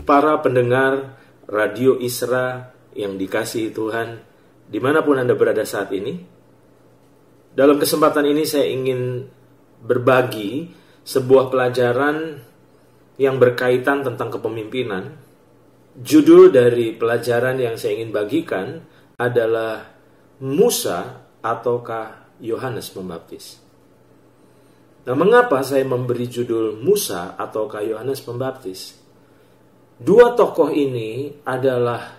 para pendengar Radio Isra yang dikasihi Tuhan, dimanapun Anda berada saat ini. Dalam kesempatan ini saya ingin berbagi sebuah pelajaran yang berkaitan tentang kepemimpinan. Judul dari pelajaran yang saya ingin bagikan adalah Musa ataukah Yohanes Pembaptis. Nah, mengapa saya memberi judul Musa ataukah Yohanes Pembaptis? Dua tokoh ini adalah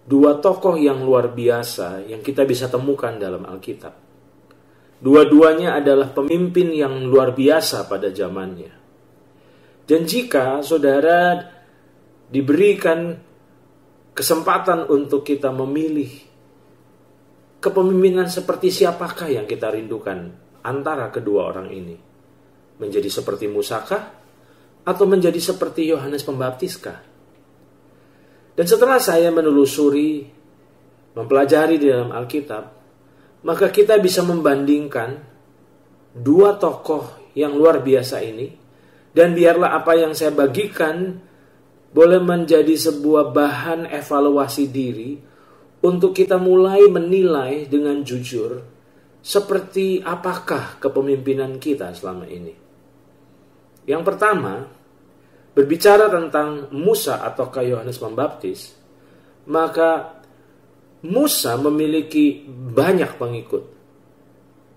dua tokoh yang luar biasa yang kita bisa temukan dalam Alkitab. Dua-duanya adalah pemimpin yang luar biasa pada zamannya. Dan jika saudara diberikan kesempatan untuk kita memilih kepemimpinan seperti siapakah yang kita rindukan antara kedua orang ini? Menjadi seperti Musa kah? Atau menjadi seperti Yohanes Pembaptis kah? Dan setelah saya menelusuri, mempelajari di dalam Alkitab, maka kita bisa membandingkan dua tokoh yang luar biasa ini. Dan biarlah apa yang saya bagikan boleh menjadi sebuah bahan evaluasi diri untuk kita mulai menilai dengan jujur seperti apakah kepemimpinan kita selama ini. Yang pertama, berbicara tentang Musa atau Yohanes Pembaptis, maka Musa memiliki banyak pengikut.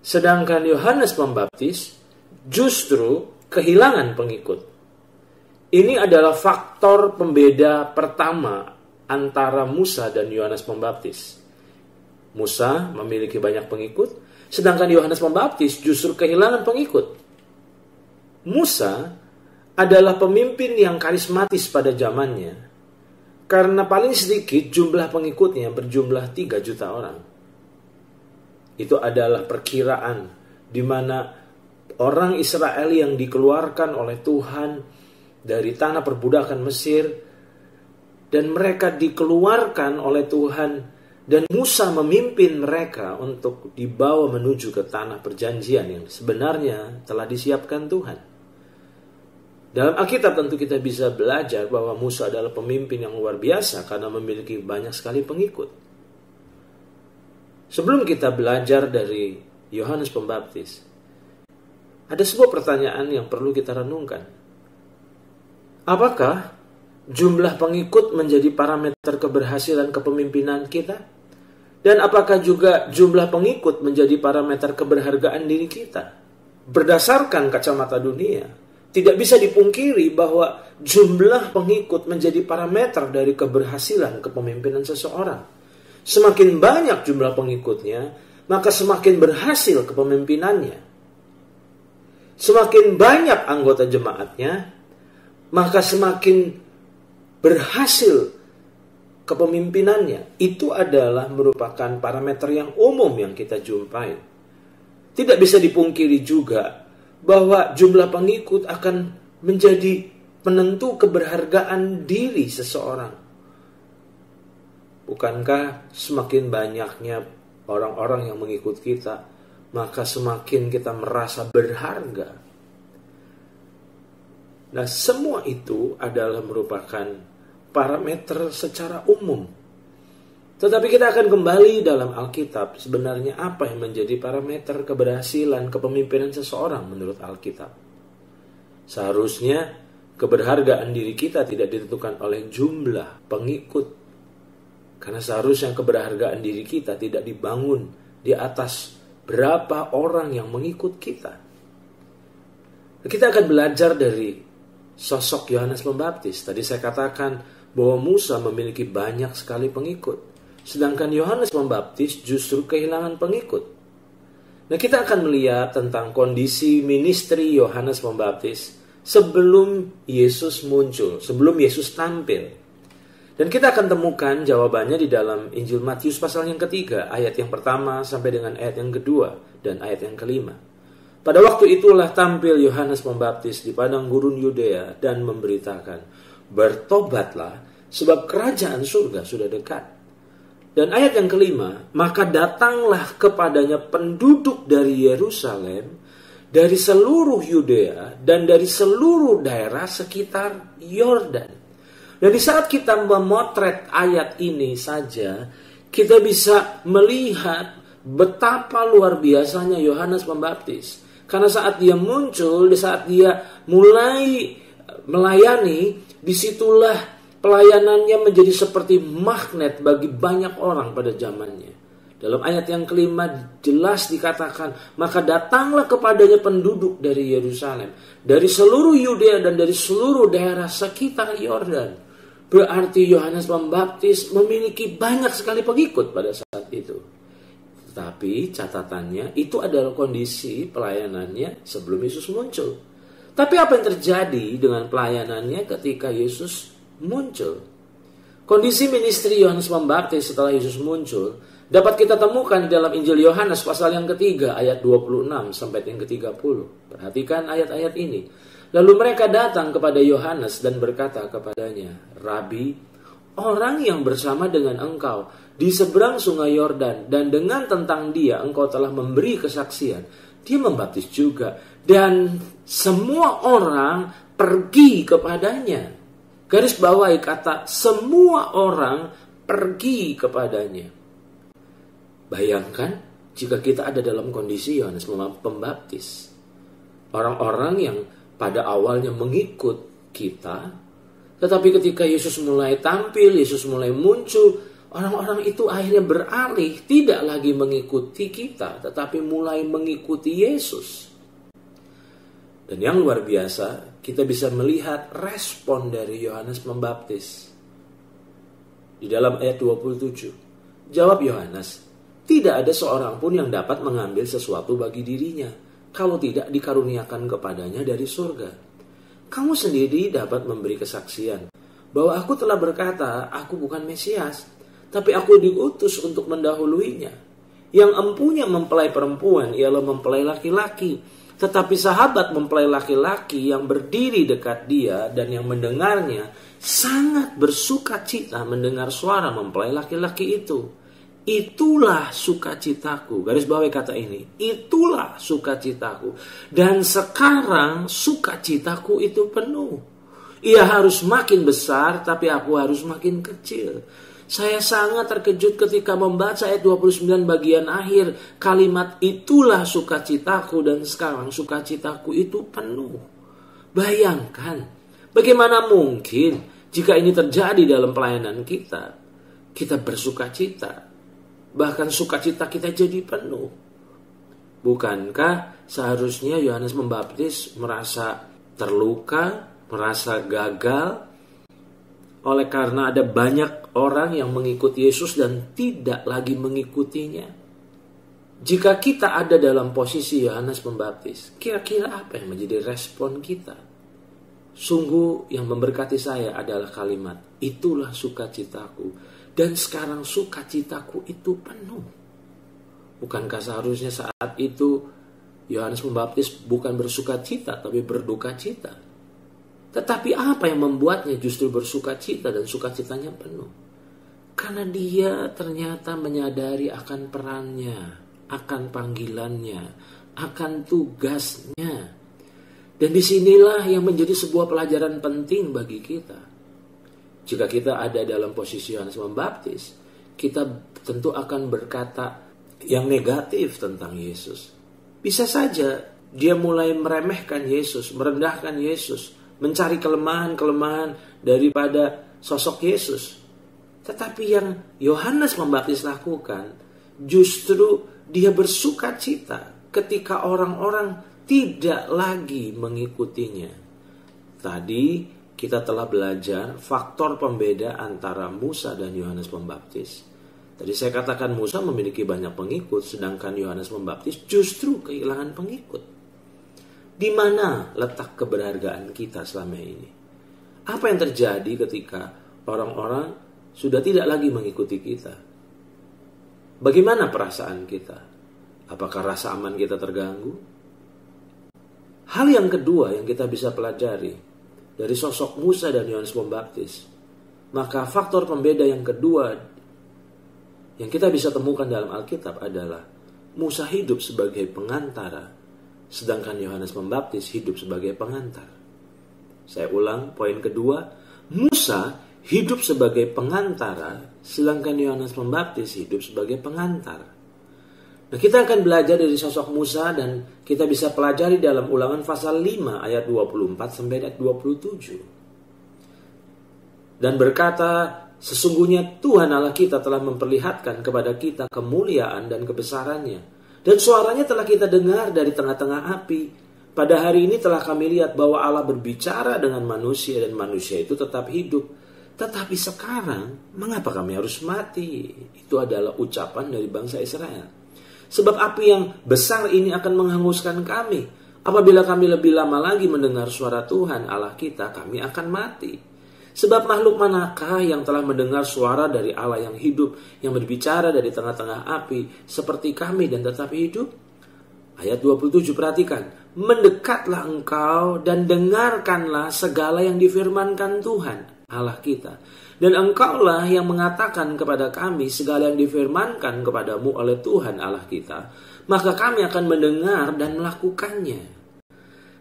Sedangkan Yohanes Pembaptis justru kehilangan pengikut. Ini adalah faktor pembeda pertama antara Musa dan Yohanes Pembaptis. Musa memiliki banyak pengikut, sedangkan Yohanes Pembaptis justru kehilangan pengikut. Musa adalah pemimpin yang karismatis pada zamannya, karena paling sedikit jumlah pengikutnya berjumlah 3 juta orang. Itu adalah perkiraan di mana orang Israel yang dikeluarkan oleh Tuhan dari tanah perbudakan Mesir, dan mereka dikeluarkan oleh Tuhan, dan Musa memimpin mereka untuk dibawa menuju ke tanah perjanjian yang sebenarnya telah disiapkan Tuhan. Dalam Alkitab tentu kita bisa belajar bahwa Musa adalah pemimpin yang luar biasa karena memiliki banyak sekali pengikut. Sebelum kita belajar dari Yohanes Pembaptis, ada sebuah pertanyaan yang perlu kita renungkan. Apakah jumlah pengikut menjadi parameter keberhasilan kepemimpinan kita? Dan apakah juga jumlah pengikut menjadi parameter keberhargaan diri kita? Berdasarkan kacamata dunia, tidak bisa dipungkiri bahwa jumlah pengikut menjadi parameter dari keberhasilan kepemimpinan seseorang. Semakin banyak jumlah pengikutnya, maka semakin berhasil kepemimpinannya. Semakin banyak anggota jemaatnya, maka semakin berhasil kepemimpinannya. Itu adalah merupakan parameter yang umum yang kita jumpai. Tidak bisa dipungkiri juga bahwa jumlah pengikut akan menjadi penentu keberhargaan diri seseorang. Bukankah semakin banyaknya orang-orang yang mengikut kita, maka semakin kita merasa berharga? Nah, semua itu adalah merupakan parameter secara umum. Tetapi kita akan kembali dalam Alkitab, sebenarnya apa yang menjadi parameter keberhasilan kepemimpinan seseorang menurut Alkitab. Seharusnya keberhargaan diri kita tidak ditentukan oleh jumlah pengikut. Karena seharusnya keberhargaan diri kita tidak dibangun di atas berapa orang yang mengikut kita. Kita akan belajar dari sosok Yohanes Pembaptis. Tadi saya katakan bahwa Musa memiliki banyak sekali pengikut, sedangkan Yohanes Pembaptis justru kehilangan pengikut. Nah, kita akan melihat tentang kondisi ministry Yohanes Pembaptis sebelum Yesus muncul, sebelum Yesus tampil. Dan kita akan temukan jawabannya di dalam Injil Matius pasal yang ketiga, ayat yang pertama sampai dengan ayat yang kedua dan ayat yang kelima. Pada waktu itulah tampil Yohanes Pembaptis di padang gurun Yudea dan memberitakan, bertobatlah sebab kerajaan surga sudah dekat. Dan ayat yang kelima, maka datanglah kepadanya penduduk dari Yerusalem, dari seluruh Yudea dan dari seluruh daerah sekitar Yordan, Dan di saat kita memotret ayat ini saja, kita bisa melihat betapa luar biasanya Yohanes Pembaptis. Karena saat dia muncul, di saat dia mulai melayani, disitulah pelayanannya menjadi seperti magnet bagi banyak orang pada zamannya. Dalam ayat yang kelima jelas dikatakan, maka datanglah kepadanya penduduk dari Yerusalem, dari seluruh Yudea dan dari seluruh daerah sekitar Yordan. Berarti Yohanes Pembaptis memiliki banyak sekali pengikut pada saat itu. Tetapi catatannya itu adalah kondisi pelayanannya sebelum Yesus muncul. Tapi apa yang terjadi dengan pelayanannya ketika Yesus muncul? Kondisi ministri Yohanes Pembaptis setelah Yesus muncul dapat kita temukan di dalam Injil Yohanes pasal yang ketiga ayat 26 sampai yang ke-30. Perhatikan ayat-ayat ini. Lalu mereka datang kepada Yohanes dan berkata kepadanya, Rabi, orang yang bersama dengan engkau di seberang sungai Yordan dan dengan tentang dia engkau telah memberi kesaksian, dia membaptis juga dan semua orang pergi kepadanya. Garis bawahi kata semua orang pergi kepadanya. Bayangkan jika kita ada dalam kondisi Yohanes Pembaptis. Orang-orang yang pada awalnya mengikut kita, tetapi ketika Yesus mulai tampil, Yesus mulai muncul, orang-orang itu akhirnya beralih, tidak lagi mengikuti kita, tetapi mulai mengikuti Yesus. Dan yang luar biasa, kita bisa melihat respon dari Yohanes Pembaptis. Di dalam ayat 27, jawab Yohanes, tidak ada seorang pun yang dapat mengambil sesuatu bagi dirinya, kalau tidak dikaruniakan kepadanya dari surga. Kamu sendiri dapat memberi kesaksian bahwa aku telah berkata, aku bukan Mesias, tapi aku diutus untuk mendahuluinya. Yang empunya mempelai perempuan ialah mempelai laki-laki, tetapi sahabat mempelai laki-laki yang berdiri dekat dia dan yang mendengarnya sangat bersuka cita mendengar suara mempelai laki-laki itu. Itulah sukacitaku. Garis bawahi kata ini. Itulah sukacitaku. Dan sekarang sukacitaku itu penuh. Ia harus makin besar, tapi aku harus makin kecil. Saya sangat terkejut ketika membaca ayat 29 bagian akhir. Kalimat itulah sukacitaku dan sekarang sukacitaku itu penuh. Bayangkan, bagaimana mungkin jika ini terjadi dalam pelayanan kita. Kita bersukacita. Bahkan sukacita kita jadi penuh. Bukankah seharusnya Yohanes Pembaptis merasa terluka, merasa gagal, oleh karena ada banyak orang yang mengikuti Yesus dan tidak lagi mengikutinya? Jika kita ada dalam posisi Yohanes Pembaptis, kira-kira apa yang menjadi respon kita? Sungguh yang memberkati saya adalah kalimat, itulah sukacitaku. Dan sekarang sukacitaku itu penuh. Bukankah seharusnya saat itu Yohanes Pembaptis bukan bersukacita tapi berdukacita? Tetapi apa yang membuatnya justru bersukacita dan sukacitanya penuh? Karena dia ternyata menyadari akan perannya, akan panggilannya, akan tugasnya. Dan disinilah yang menjadi sebuah pelajaran penting bagi kita. Jika kita ada dalam posisi Yohanes Pembaptis, kita tentu akan berkata yang negatif tentang Yesus. Bisa saja dia mulai meremehkan Yesus, merendahkan Yesus, mencari kelemahan-kelemahan daripada sosok Yesus. Tetapi yang Yohanes Pembaptis lakukan, justru dia bersukacita ketika orang-orang tidak lagi mengikutinya. Tadi kita telah belajar faktor pembeda antara Musa dan Yohanes Pembaptis. Tadi saya katakan Musa memiliki banyak pengikut, sedangkan Yohanes Pembaptis justru kehilangan pengikut. Di mana letak keberhargaan kita selama ini? Apa yang terjadi ketika orang-orang sudah tidak lagi mengikuti kita? Bagaimana perasaan kita? Apakah rasa aman kita terganggu? Hal yang kedua yang kita bisa pelajari dari sosok Musa dan Yohanes Pembaptis, maka faktor pembeda yang kedua yang kita bisa temukan dalam Alkitab adalah Musa hidup sebagai pengantara, sedangkan Yohanes Pembaptis hidup sebagai pengantar. Saya ulang, poin kedua, Musa hidup sebagai pengantara, sedangkan Yohanes Pembaptis hidup sebagai pengantar. Nah, kita akan belajar dari sosok Musa dan kita bisa pelajari dalam Ulangan pasal 5 ayat 24 sampai ayat 27. Dan berkata, sesungguhnya Tuhan Allah kita telah memperlihatkan kepada kita kemuliaan dan kebesarannya. Dan suaranya telah kita dengar dari tengah-tengah api. Pada hari ini telah kami lihat bahwa Allah berbicara dengan manusia dan manusia itu tetap hidup. Tetapi sekarang, mengapa kami harus mati? Itu adalah ucapan dari bangsa Israel. Sebab api yang besar ini akan menghanguskan kami. Apabila kami lebih lama lagi mendengar suara Tuhan Allah kita, kami akan mati. Sebab makhluk manakah yang telah mendengar suara dari Allah yang hidup, yang berbicara dari tengah-tengah api, seperti kami dan tetap hidup? Ayat 27, perhatikan. Mendekatlah engkau dan dengarkanlah segala yang difirmankan Tuhan Allah kita. Dan engkaulah yang mengatakan kepada kami segala yang difirmankan kepadamu oleh Tuhan Allah kita. Maka kami akan mendengar dan melakukannya.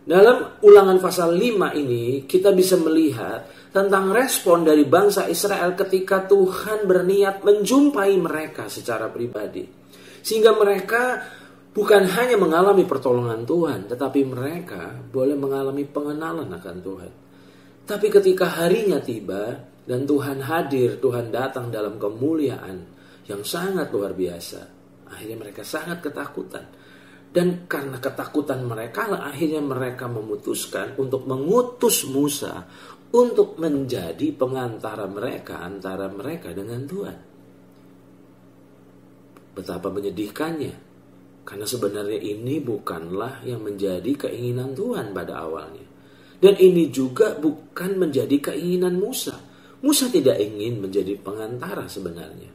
Dalam Ulangan pasal 5 ini kita bisa melihat tentang respon dari bangsa Israel ketika Tuhan berniat menjumpai mereka secara pribadi. Sehingga mereka bukan hanya mengalami pertolongan Tuhan, tetapi mereka boleh mengalami pengenalan akan Tuhan. Tapi ketika harinya tiba dan Tuhan hadir, Tuhan datang dalam kemuliaan yang sangat luar biasa. Akhirnya mereka sangat ketakutan. Dan karena ketakutan mereka, akhirnya mereka memutuskan untuk mengutus Musa untuk menjadi pengantara mereka antara mereka dengan Tuhan. Betapa menyedihkannya. Karena sebenarnya ini bukanlah yang menjadi keinginan Tuhan pada awalnya. Dan ini juga bukan menjadi keinginan Musa. Musa tidak ingin menjadi pengantara sebenarnya.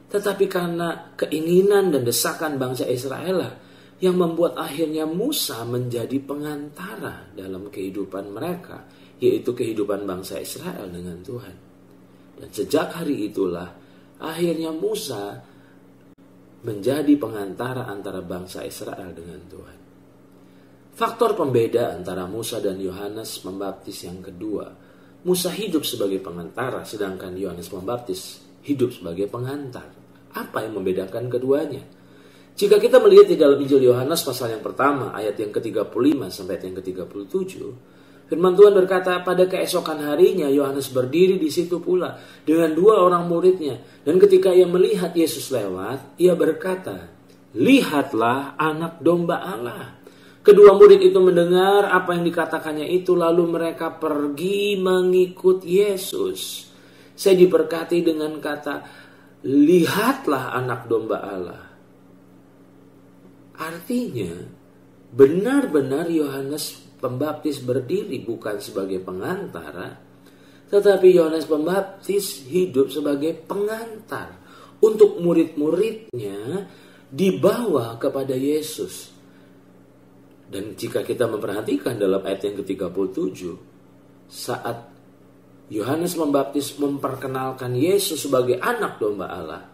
Tetapi karena keinginan dan desakan bangsa Israel lah yang membuat akhirnya Musa menjadi pengantara dalam kehidupan mereka, yaitu kehidupan bangsa Israel dengan Tuhan. Dan sejak hari itulah akhirnya Musa menjadi pengantara antara bangsa Israel dengan Tuhan. Faktor pembeda antara Musa dan Yohanes Pembaptis yang kedua, Musa hidup sebagai pengantara sedangkan Yohanes Pembaptis hidup sebagai pengantar. Apa yang membedakan keduanya? Jika kita melihat di dalam Injil Yohanes pasal yang pertama ayat yang ke-35 sampai ayat yang ke-37, firman Tuhan berkata, pada keesokan harinya Yohanes berdiri di situ pula dengan 2 orang muridnya. Dan ketika ia melihat Yesus lewat, ia berkata, lihatlah anak domba Allah. Kedua murid itu mendengar apa yang dikatakannya itu, lalu mereka pergi mengikut Yesus. Saya diberkati dengan kata, lihatlah anak domba Allah. Artinya, benar-benar Yohanes Pembaptis berdiri bukan sebagai pengantara, tetapi Yohanes Pembaptis hidup sebagai pengantar untuk murid-muridnya dibawa kepada Yesus. Dan jika kita memperhatikan dalam ayat yang ke-37, saat Yohanes Pembaptis memperkenalkan Yesus sebagai anak domba Allah,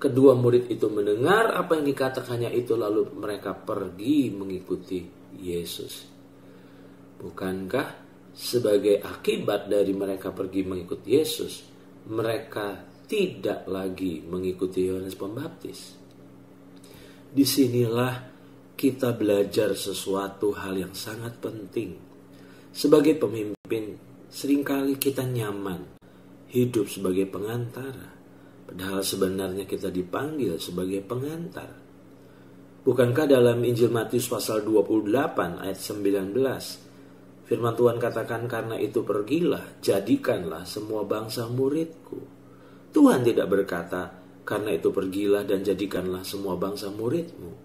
kedua murid itu mendengar apa yang dikatakannya itu, lalu mereka pergi mengikuti Yesus. Bukankah sebagai akibat dari mereka pergi mengikuti Yesus, mereka tidak lagi mengikuti Yohanes Pembaptis? Disinilah kita belajar sesuatu hal yang sangat penting. Sebagai pemimpin, seringkali kita nyaman hidup sebagai pengantara, padahal sebenarnya kita dipanggil sebagai pengantar. Bukankah dalam Injil Matius pasal 28 ayat 19, firman Tuhan katakan, karena itu pergilah, jadikanlah semua bangsa muridku. Tuhan tidak berkata, karena itu pergilah dan jadikanlah semua bangsa muridmu.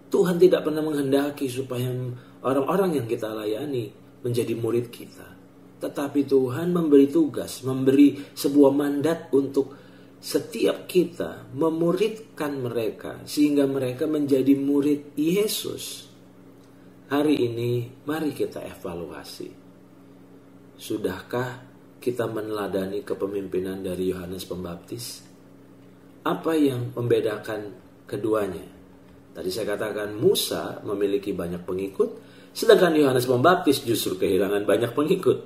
Tuhan tidak pernah menghendaki supaya orang-orang yang kita layani menjadi murid kita. Tetapi Tuhan memberi tugas, memberi sebuah mandat untuk setiap kita memuridkan mereka sehingga mereka menjadi murid Yesus. Hari ini mari kita evaluasi. Sudahkah kita meneladani kepemimpinan dari Yohanes Pembaptis? Apa yang membedakan keduanya? Tadi saya katakan Musa memiliki banyak pengikut, sedangkan Yohanes Pembaptis justru kehilangan banyak pengikut.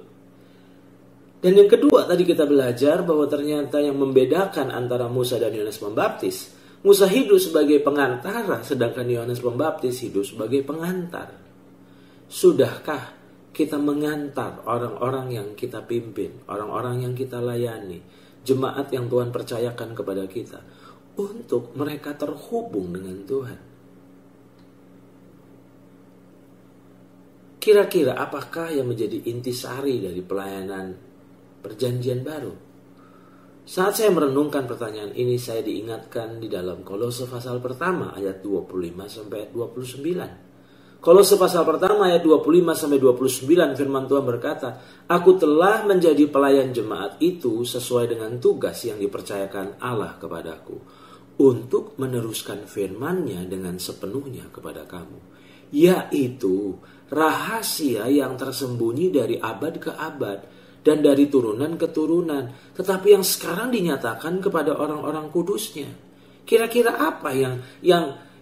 Dan yang kedua, tadi kita belajar bahwa ternyata yang membedakan antara Musa dan Yohanes Pembaptis, Musa hidup sebagai pengantara, sedangkan Yohanes Pembaptis hidup sebagai pengantar. Sudahkah kita mengantar orang-orang yang kita pimpin, orang-orang yang kita layani, jemaat yang Tuhan percayakan kepada kita, untuk mereka terhubung dengan Tuhan? Kira-kira apakah yang menjadi intisari dari pelayanan Perjanjian Baru? Saat saya merenungkan pertanyaan ini, saya diingatkan di dalam Kolose pasal pertama ayat 25 sampai 29. Kolose pasal pertama ayat 25 sampai 29, firman Tuhan berkata, "Aku telah menjadi pelayan jemaat itu sesuai dengan tugas yang dipercayakan Allah kepadaku, untuk meneruskan firman-Nya dengan sepenuhnya kepada kamu, yaitu rahasia yang tersembunyi dari abad ke abad dan dari turunan ke turunan, tetapi yang sekarang dinyatakan kepada orang-orang kudusnya." Kira-kira apa yang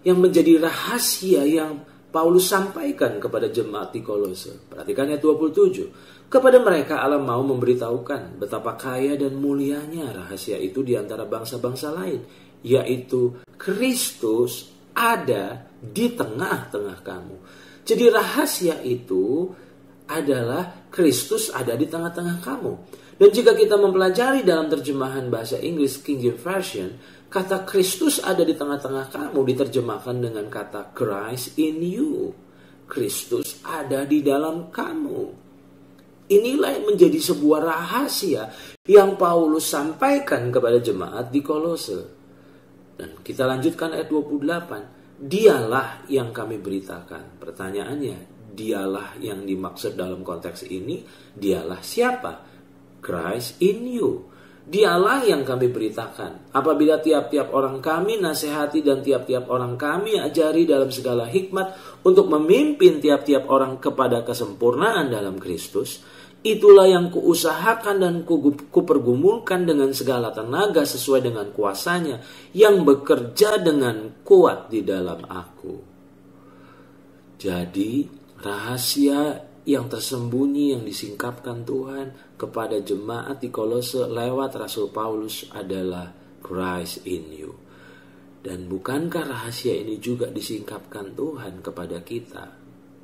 menjadi rahasia yang Paulus sampaikan kepada jemaat di Kolose? Perhatikan ayat 27. "Kepada mereka Allah mau memberitahukan betapa kaya dan mulianya rahasia itu di antara bangsa-bangsa lain, yaitu Kristus ada di tengah-tengah kamu." Jadi rahasia itu adalah Kristus ada di tengah-tengah kamu. Dan jika kita mempelajari dalam terjemahan bahasa Inggris King James Version, kata Kristus ada di tengah-tengah kamu diterjemahkan dengan kata Christ in you. Kristus ada di dalam kamu. Inilah yang menjadi sebuah rahasia yang Paulus sampaikan kepada jemaat di Kolose. Dan kita lanjutkan ayat 28. "Dialah yang kami beritakan." Pertanyaannya, dialah yang dimaksud dalam konteks ini, dialah siapa? Christ in you. Dialah yang kami beritakan. Apabila tiap-tiap orang kami nasihati dan tiap-tiap orang kami ajari dalam segala hikmat untuk memimpin tiap-tiap orang kepada kesempurnaan dalam Kristus, itulah yang kuusahakan dan kupergumulkan dengan segala tenaga sesuai dengan kuasanya yang bekerja dengan kuat di dalam aku. Jadi, rahasia yang tersembunyi yang disingkapkan Tuhan kepada jemaat di Kolose lewat Rasul Paulus adalah Christ in you. Dan bukankah rahasia ini juga disingkapkan Tuhan kepada kita,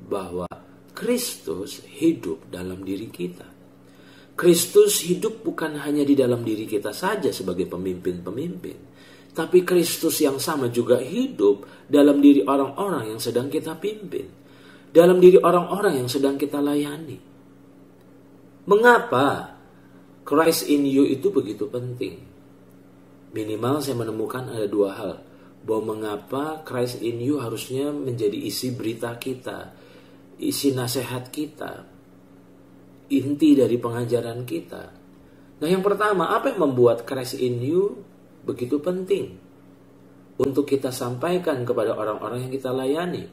bahwa Kristus hidup dalam diri kita. Kristus hidup bukan hanya di dalam diri kita saja sebagai pemimpin-pemimpin, tapi Kristus yang sama juga hidup dalam diri orang-orang yang sedang kita pimpin, dalam diri orang-orang yang sedang kita layani. Mengapa Christ in you itu begitu penting? Minimal saya menemukan ada dua hal. Bahwa mengapa Christ in you harusnya menjadi isi berita kita, isi nasihat kita, inti dari pengajaran kita. Nah, yang pertama, apa yang membuat Christ in you begitu penting untuk kita sampaikan kepada orang-orang yang kita layani?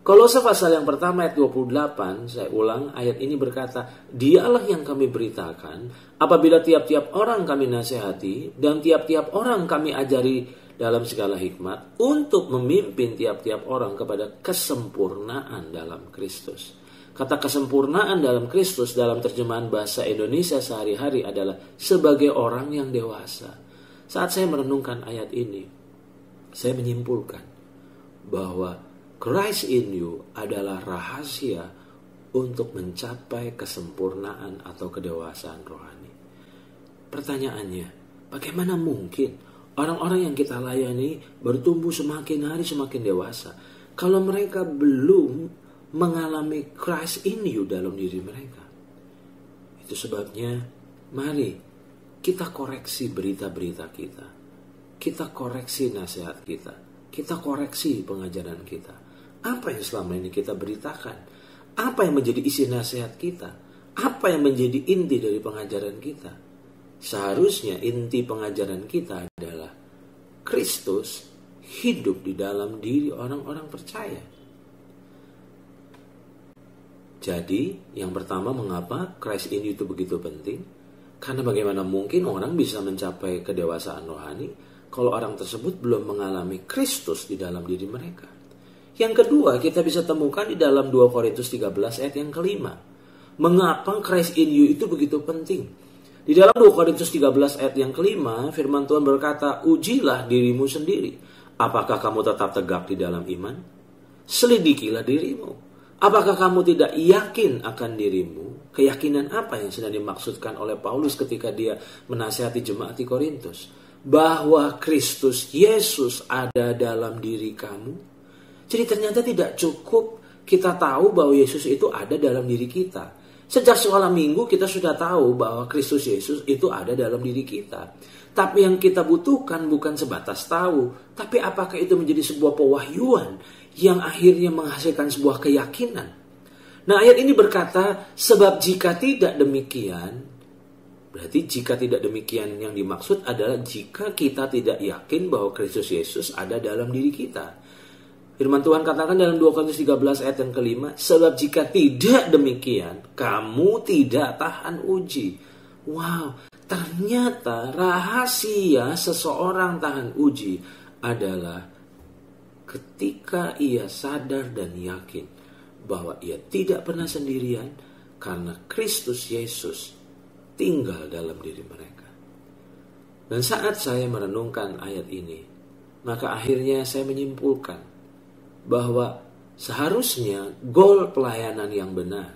Kolose pasal yang pertama ayat 28, saya ulang, ayat ini berkata, "Dialah yang kami beritakan apabila tiap-tiap orang kami nasihati dan tiap-tiap orang kami ajari dalam segala hikmat untuk memimpin tiap-tiap orang kepada kesempurnaan dalam Kristus." Kata kesempurnaan dalam Kristus dalam terjemahan bahasa Indonesia sehari-hari adalah sebagai orang yang dewasa. Saat saya merenungkan ayat ini, saya menyimpulkan bahwa Christ in you adalah rahasia untuk mencapai kesempurnaan atau kedewasaan rohani. Pertanyaannya, bagaimana mungkin orang-orang yang kita layani bertumbuh semakin hari semakin dewasa kalau mereka belum mengalami Christ in you dalam diri mereka? Itu sebabnya, mari kita koreksi berita-berita kita. Kita koreksi nasihat kita. Kita koreksi pengajaran kita. Apa yang selama ini kita beritakan? Apa yang menjadi isi nasihat kita? Apa yang menjadi inti dari pengajaran kita? Seharusnya inti pengajaran kita adalah Kristus hidup di dalam diri orang-orang percaya. Jadi, yang pertama, mengapa Christ in you itu begitu penting? Karena bagaimana mungkin orang bisa mencapai kedewasaan rohani kalau orang tersebut belum mengalami Kristus di dalam diri mereka. Yang kedua, kita bisa temukan di dalam 2 Korintus 13 ayat yang kelima. Mengapa Christ in you itu begitu penting? Di dalam 2 Korintus 13 ayat yang kelima, firman Tuhan berkata, ujilah dirimu sendiri. Apakah kamu tetap tegak di dalam iman? Selidikilah dirimu. Apakah kamu tidak yakin akan dirimu? Keyakinan apa yang sedang dimaksudkan oleh Paulus ketika dia menasihati jemaat di Korintus? Bahwa Kristus Yesus ada dalam diri kamu. Jadi ternyata tidak cukup kita tahu bahwa Yesus itu ada dalam diri kita. Sejak sekolah minggu kita sudah tahu bahwa Kristus Yesus itu ada dalam diri kita. Tapi yang kita butuhkan bukan sebatas tahu, tapi apakah itu menjadi sebuah pewahyuan yang akhirnya menghasilkan sebuah keyakinan. Nah, ayat ini berkata, sebab jika tidak demikian, berarti jika tidak demikian yang dimaksud adalah jika kita tidak yakin bahwa Kristus Yesus ada dalam diri kita. Firman Tuhan katakan dalam 2 Korintus 13 ayat yang kelima, sebab jika tidak demikian, kamu tidak tahan uji. Wow, ternyata rahasia seseorang tahan uji adalah ketika ia sadar dan yakin bahwa ia tidak pernah sendirian karena Kristus Yesus tinggal dalam diri mereka. Dan saat saya merenungkan ayat ini, maka akhirnya saya menyimpulkan bahwa seharusnya goal pelayanan yang benar,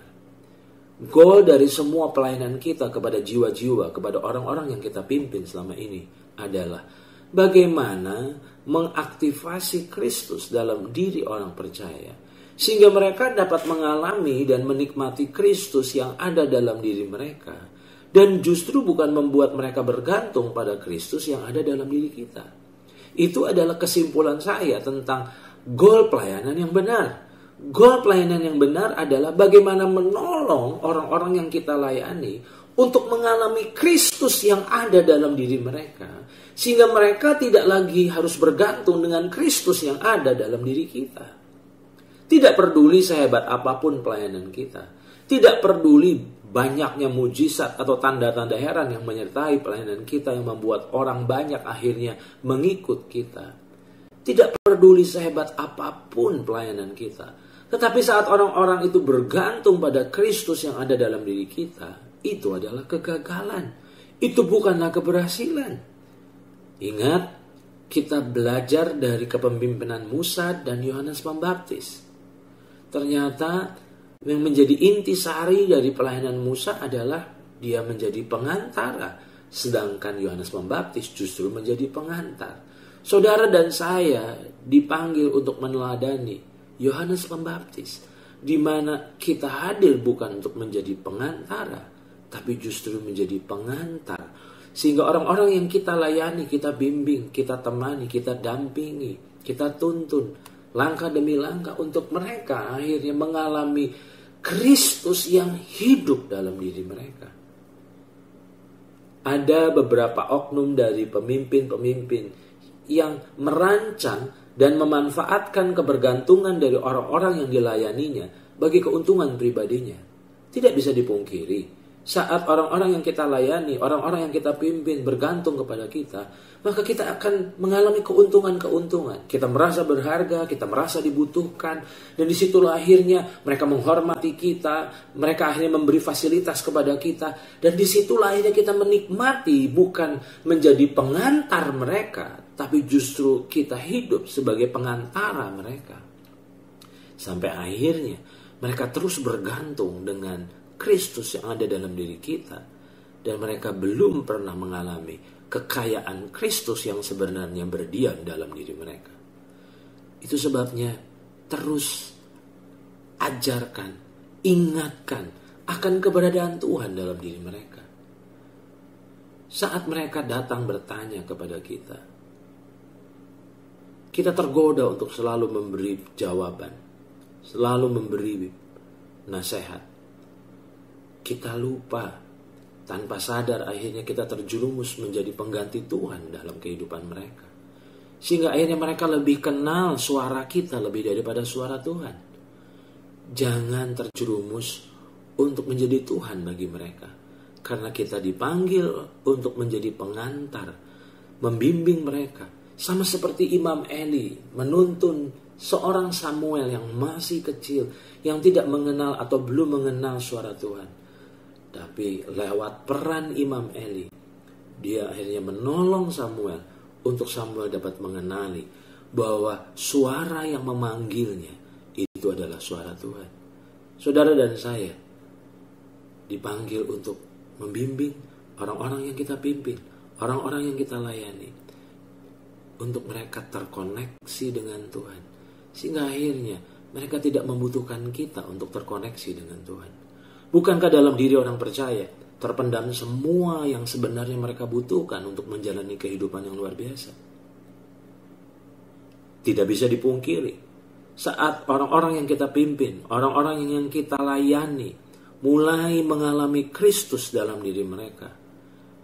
goal dari semua pelayanan kita kepada jiwa-jiwa, kepada orang-orang yang kita pimpin selama ini adalah bagaimana mengaktifasi Kristus dalam diri orang percaya, sehingga mereka dapat mengalami dan menikmati Kristus yang ada dalam diri mereka, dan justru bukan membuat mereka bergantung pada Kristus yang ada dalam diri kita. Itu adalah kesimpulan saya tentang goal pelayanan yang benar. Goal pelayanan yang benar adalah bagaimana menolong orang-orang yang kita layani untuk mengalami Kristus yang ada dalam diri mereka, sehingga mereka tidak lagi harus bergantung dengan Kristus yang ada dalam diri kita. Tidak peduli sehebat apapun pelayanan kita, tidak peduli banyaknya mujizat atau tanda-tanda heran yang menyertai pelayanan kita yang membuat orang banyak akhirnya mengikut kita. Tidak peduli sehebat apapun pelayanan kita. Tetapi saat orang-orang itu bergantung pada Kristus yang ada dalam diri kita, itu adalah kegagalan. Itu bukanlah keberhasilan. Ingat, kita belajar dari kepemimpinan Musa dan Yohanes Pembaptis. Ternyata yang menjadi intisari dari pelayanan Musa adalah dia menjadi pengantara, sedangkan Yohanes Pembaptis justru menjadi pengantar. Saudara dan saya dipanggil untuk meneladani Yohanes Pembaptis, di mana kita hadir bukan untuk menjadi pengantara, tapi justru menjadi pengantar. Sehingga orang-orang yang kita layani, kita bimbing, kita temani, kita dampingi, kita tuntun langkah demi langkah untuk mereka akhirnya mengalami Kristus yang hidup dalam diri mereka. Ada beberapa oknum dari pemimpin-pemimpin yang merancang dan memanfaatkan kebergantungan dari orang-orang yang dilayaninya bagi keuntungan pribadinya. Tidak bisa dipungkiri, saat orang-orang yang kita layani, orang-orang yang kita pimpin bergantung kepada kita, maka kita akan mengalami keuntungan-keuntungan. Kita merasa berharga, kita merasa dibutuhkan, dan disitulah akhirnya mereka menghormati kita, mereka akhirnya memberi fasilitas kepada kita, dan disitulah akhirnya kita menikmati bukan menjadi pengantar mereka, tapi justru kita hidup sebagai pengantara mereka. Sampai akhirnya mereka terus bergantung dengan Kristus yang ada dalam diri kita, dan mereka belum pernah mengalami kekayaan Kristus yang sebenarnya berdiam dalam diri mereka. Itu sebabnya terus ajarkan, ingatkan akan keberadaan Tuhan dalam diri mereka. Saat mereka datang bertanya kepada kita, kita tergoda untuk selalu memberi jawaban, selalu memberi nasihat. Kita lupa, tanpa sadar akhirnya kita terjerumus menjadi pengganti Tuhan dalam kehidupan mereka. Sehingga akhirnya mereka lebih kenal suara kita lebih daripada suara Tuhan. Jangan terjerumus untuk menjadi Tuhan bagi mereka. Karena kita dipanggil untuk menjadi pengantar, membimbing mereka. Sama seperti Imam Eli menuntun seorang Samuel yang masih kecil, yang tidak mengenal atau belum mengenal suara Tuhan. Tapi lewat peran Imam Eli, dia akhirnya menolong Samuel untuk Samuel dapat mengenali bahwa suara yang memanggilnya itu adalah suara Tuhan. Saudara dan saya dipanggil untuk membimbing orang-orang yang kita pimpin, orang-orang yang kita layani, untuk mereka terkoneksi dengan Tuhan. Sehingga akhirnya mereka tidak membutuhkan kita untuk terkoneksi dengan Tuhan. Bukankah dalam diri orang percaya terpendam semua yang sebenarnya mereka butuhkan untuk menjalani kehidupan yang luar biasa? Tidak bisa dipungkiri, saat orang-orang yang kita pimpin, orang-orang yang kita layani mulai mengalami Kristus dalam diri mereka,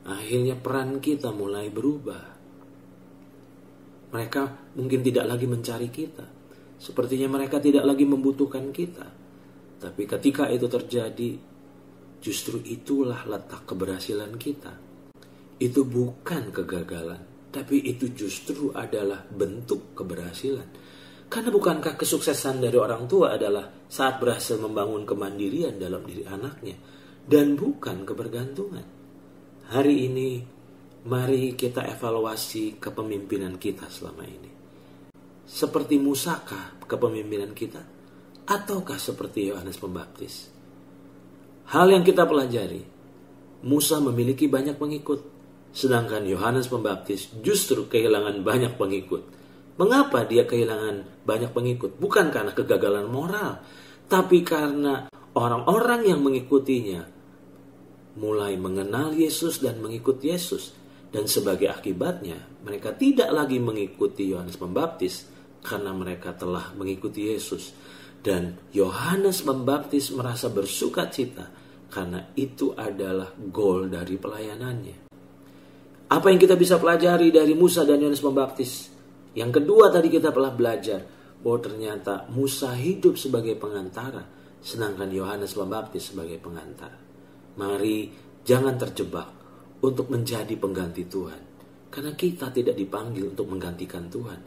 akhirnya peran kita mulai berubah. Mereka mungkin tidak lagi mencari kita, sepertinya mereka tidak lagi membutuhkan kita. Tapi ketika itu terjadi, justru itulah letak keberhasilan kita. Itu bukan kegagalan, tapi itu justru adalah bentuk keberhasilan. Karena bukankah kesuksesan dari orang tua adalah saat berhasil membangun kemandirian dalam diri anaknya, dan bukan kebergantungan. Hari ini, mari kita evaluasi kepemimpinan kita selama ini. Seperti Musakah kepemimpinan kita? Ataukah seperti Yohanes Pembaptis? Hal yang kita pelajari, Musa memiliki banyak pengikut, sedangkan Yohanes Pembaptis justru kehilangan banyak pengikut. Mengapa dia kehilangan banyak pengikut? Bukan karena kegagalan moral, tapi karena orang-orang yang mengikutinya mulai mengenal Yesus dan mengikut Yesus. Dan sebagai akibatnya, mereka tidak lagi mengikuti Yohanes Pembaptis karena mereka telah mengikuti Yesus. Dan Yohanes Pembaptis merasa bersuka cita karena itu adalah goal dari pelayanannya. Apa yang kita bisa pelajari dari Musa dan Yohanes Pembaptis? Yang kedua, tadi kita telah belajar bahwa ternyata Musa hidup sebagai pengantara, sedangkan Yohanes Pembaptis sebagai pengantar. Mari jangan terjebak untuk menjadi pengganti Tuhan, karena kita tidak dipanggil untuk menggantikan Tuhan.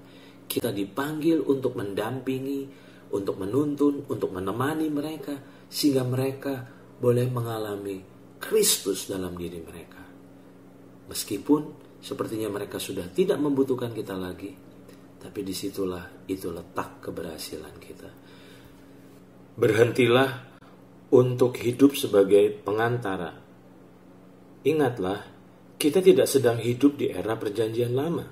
Kita dipanggil untuk mendampingi, untuk menuntun, untuk menemani mereka, sehingga mereka boleh mengalami Kristus dalam diri mereka. Meskipun sepertinya mereka sudah tidak membutuhkan kita lagi, tapi disitulah itu letak keberhasilan kita. Berhentilah untuk hidup sebagai pengantara. Ingatlah, kita tidak sedang hidup di era perjanjian lama,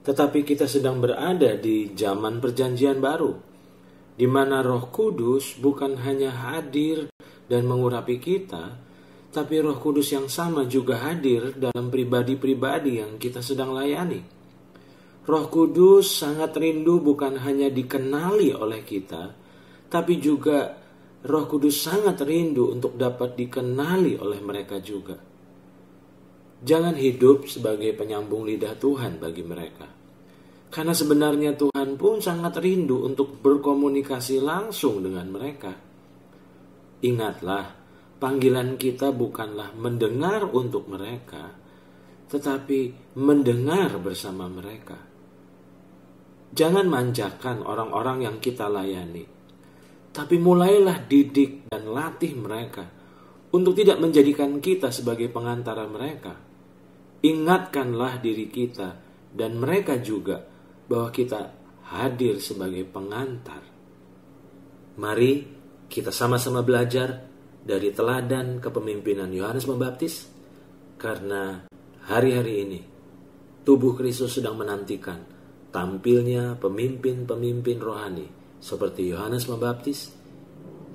tetapi kita sedang berada di zaman perjanjian baru, di mana Roh Kudus bukan hanya hadir dan mengurapi kita, tapi Roh Kudus yang sama juga hadir dalam pribadi-pribadi yang kita sedang layani. Roh Kudus sangat rindu bukan hanya dikenali oleh kita, tapi juga Roh Kudus sangat rindu untuk dapat dikenali oleh mereka juga. Jangan hidup sebagai penyambung lidah Tuhan bagi mereka. Karena sebenarnya Tuhan pun sangat rindu untuk berkomunikasi langsung dengan mereka. Ingatlah, panggilan kita bukanlah mendengar untuk mereka, tetapi mendengar bersama mereka. Jangan manjakan orang-orang yang kita layani, tapi mulailah didik dan latih mereka untuk tidak menjadikan kita sebagai pengantara mereka. Ingatkanlah diri kita dan mereka juga bahwa kita hadir sebagai pengantar. Mari kita sama-sama belajar dari teladan kepemimpinan Yohanes Pembaptis, karena hari-hari ini tubuh Kristus sedang menantikan tampilnya pemimpin-pemimpin rohani seperti Yohanes Pembaptis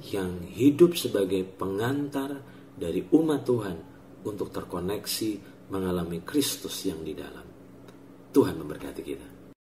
yang hidup sebagai pengantar dari umat Tuhan untuk terkoneksi mengalami Kristus yang di dalam. Tuhan memberkati kita.